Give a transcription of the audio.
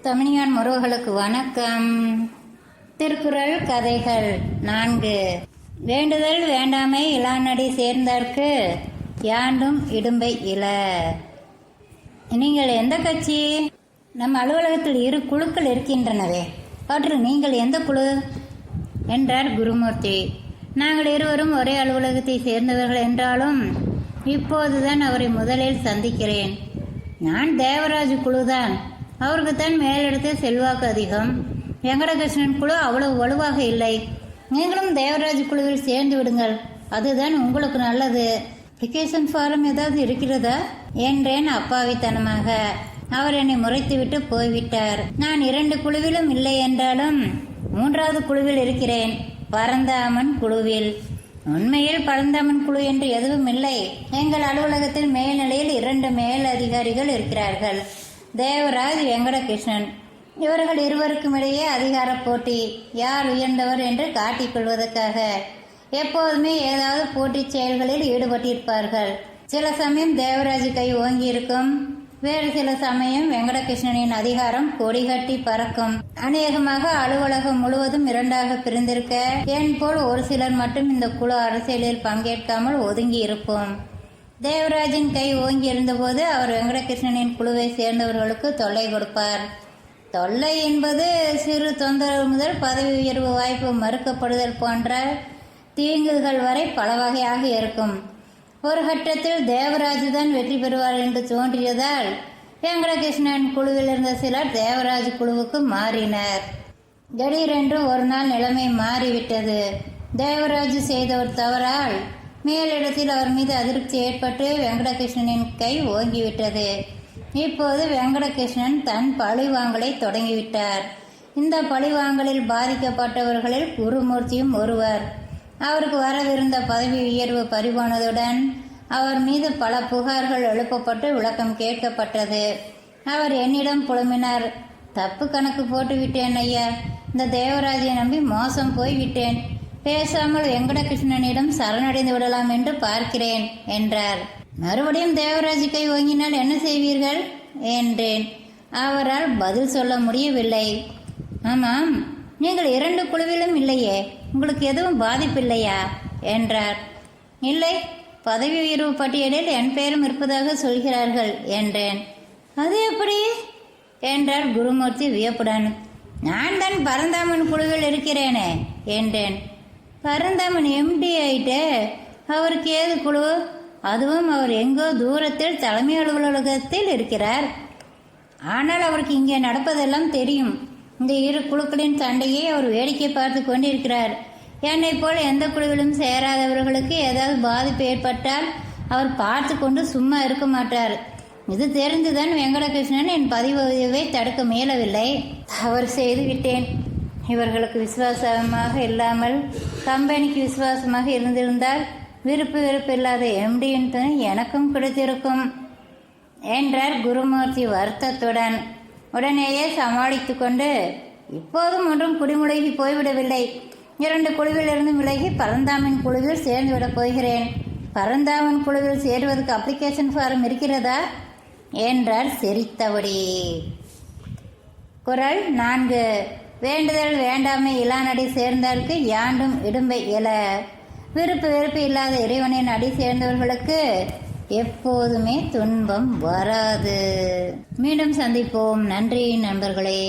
தமிழியான் முருகர்களுக்கு வணக்கம். திருக்குறள் கதைகள் 4. வேண்டுதல் வேண்டாமை இளாநடி சேர்ந்தார்க்கு யாண்டும் இடும்பை இல. நீங்கள் எந்த கட்சி? நம் அலுவலகத்தில் 2 குழுக்கள் இருக்கின்றனவே, அவற்றில் நீங்கள் எந்த குழு என்றார் குருமூர்த்தி. நாங்கள் இருவரும் ஒரே அலுவலகத்தை சேர்ந்தவர்கள் என்றாலும் இப்போதுதான் அவரை முதலில் சந்திக்கிறேன். நான் தேவராஜ் குழுதான். அவருக்குத்தான் மேலிடத்த செல்வாக்கு அதிகம். வெங்கடகிருஷ்ணன் குழு அவ்வளவு வலுவாக இல்லை. நீங்களும் தேவராஜ் குழுவில் சேர்ந்து விடுங்கள், அதுதான் உங்களுக்கு நல்லது. அப்ளிகேஷன் ஃபாரம் ஏதாவது இருக்கிறதா என்றேன் அப்பாவித்தனமாக. அவர் என்னை முறைத்துவிட்டு போய்விட்டார். நான் 2 குழுவிலும் இல்லை என்றாலும் 3வது குழுவில் இருக்கிறேன், பரந்தாமன் குழுவில். உண்மையில் பரந்தாமன் குழு என்று எதுவும் இல்லை. எங்கள் அலுவலகத்தில் மேல்நிலையில் 2 மேல் அதிகாரிகள் இருக்கிறார்கள், தேவராஜ், வெங்கடகிருஷ்ணன். இவர்கள் இருவருக்கும் இடையே அதிகார போட்டி, யார் உயர்ந்தவர் என்று காட்டிக்கொள்வதற்காக எப்போதுமே ஏதாவது போட்டிச் செயல்களில் ஈடுபட்டிருப்பார்கள். சில சமயம் தேவராஜ் கை ஓங்கி இருக்கும், வேறு சில சமயம் வெங்கடகிருஷ்ணனின் அதிகாரம் கொடிகட்டி பறக்கும். அநேகமாக அலுவலகம் முழுவதும் 2ஆக பிரிந்திருக்க என் போல் ஒரு சிலர் மட்டும் இந்த குழு அரசியலில் பங்கேற்காமல் ஒதுங்கி இருப்போம். தேவராஜின் கை ஓங்கி இருந்தபோது அவர் வெங்கடகிருஷ்ணனின் குழுவை சேர்ந்தவர்களுக்கு தொல்லை கொடுப்பார். தொல்லை என்பது சிறு தொந்தரவு முதல் பதவி உயர்வு வாய்ப்பு மறுக்கப்படுதல் போன்ற தீங்குகள் வரை பல வகையாக இருக்கும். ஒரு கட்டத்தில் தேவராஜ் தான் வெற்றி பெறுவார் என்று தோன்றியதால் வெங்கடகிருஷ்ணன் குழுவில் இருந்த சிலர் தேவராஜ் குழுவுக்கு மாறினர். திடீரென்று ஒரு நாள் நிலைமை மாறிவிட்டது. தேவராஜ் செய்த ஒரு தவறால் மேலிடத்தில் அவர் மீது அதிருப்தி ஏற்பட்டு வெங்கடகிருஷ்ணனின் கை ஓங்கிவிட்டது. இப்போது வெங்கடகிருஷ்ணன் தன் பழிவாங்கலை தொடங்கிவிட்டார். இந்த பழிவாங்கலில் பாதிக்கப்பட்டவர்களில் குருமூர்த்தியும் ஒருவர். அவருக்கு வரவிருந்த பதவி உயர்வு பறிபோனதுடன் அவர் மீது பல புகார்கள் எழுப்பப்பட்டு விளக்கம் கேட்கப்பட்டது. அவர் என்னிடம் புலம்பினார். தப்பு கணக்கு போட்டு விட்டேன் ஐயா, இந்த தேவராஜை நம்பி மோசம் போய்விட்டேன். பேசாமல் வெங்கடகிருஷ்ணனிடம் சரணடைந்து விடலாம் என்று பார்க்கிறேன் என்றார். மறுபடியும் தேவராஜ் கை ஓங்கினால் என்ன செய்வீர்கள் என்றேன். அவரால் பதில் சொல்ல முடியவில்லை. ஆமாம், நீங்கள் 2 குழுவிலும் இல்லையே, உங்களுக்கு எதுவும் பாதிப்பில்லையா என்றார். இல்லை, பதவி உயர்வு பட்டியலில் என் பெயரும் இருப்பதாக சொல்கிறார்கள் என்றேன். அது எப்படி என்றார் குருமூர்த்தி வியப்புடன். நான் தான் பரந்தாமன் குழுவில் இருக்கிறேனே என்றேன். பரந்தாமன் எம்டி ஆயிட்டே, அவருக்கு ஏது குழு? அதுவும் அவர் எங்கோ தூரத்தில் தலைமை அலுவலகத்தில் இருக்கிறார். ஆனால் அவருக்கு இங்கே நடப்பதெல்லாம் தெரியும். இந்த 2 குழுக்களின் சண்டையை அவர் வேடிக்கை பார்த்து கொண்டிருக்கிறார். என்னை போல் எந்த குழுவிலும் சேராதவர்களுக்கு ஏதாவது பாதிப்பு ஏற்பட்டால் அவர் பார்த்து கொண்டு சும்மா இருக்க மாட்டார். இது தெரிந்துதான் வெங்கடகிருஷ்ணன் என் பதவி உயர்வை தடுக்க முயலவில்லை. அவர் செய்து விட்டேன். இவர்களுக்கு விசுவாசமாக இல்லாமல் கம்பெனிக்கு விசுவாசமாக இருந்திருந்தால் விருப்பு வெறுப்பு இல்லாத எம்டியின் துணை எனக்கும் கிடைத்திருக்கும் என்றார் குருமூர்த்தி வருத்தத்துடன். உடனேயே சமாளித்து கொண்டு, இப்போதும் ஒன்றும் குடிமுழகி போய்விடவில்லை. 2 குழுவிலிருந்து விலகி பரந்தாமன் குழுவில் சேர்ந்துவிடப் போகிறேன். பரந்தாமன் குழுவில் சேருவதற்கு அப்ளிகேஷன் ஃபாரம் இருக்கிறதா என்றார் சிரித்தபடி. குறள் 4. வேண்டுதல் வேண்டாமை இளாநடி சேர்ந்தார்க்கு யாண்டும் இடும்பை இல. விருப்பு வெறுப்பு இல்லாத இறைவனின் அடி சேர்ந்தவர்களுக்கு எப்போதுமே துன்பம் வராது. மீண்டும் சந்திப்போம். நன்றி நண்பர்களே.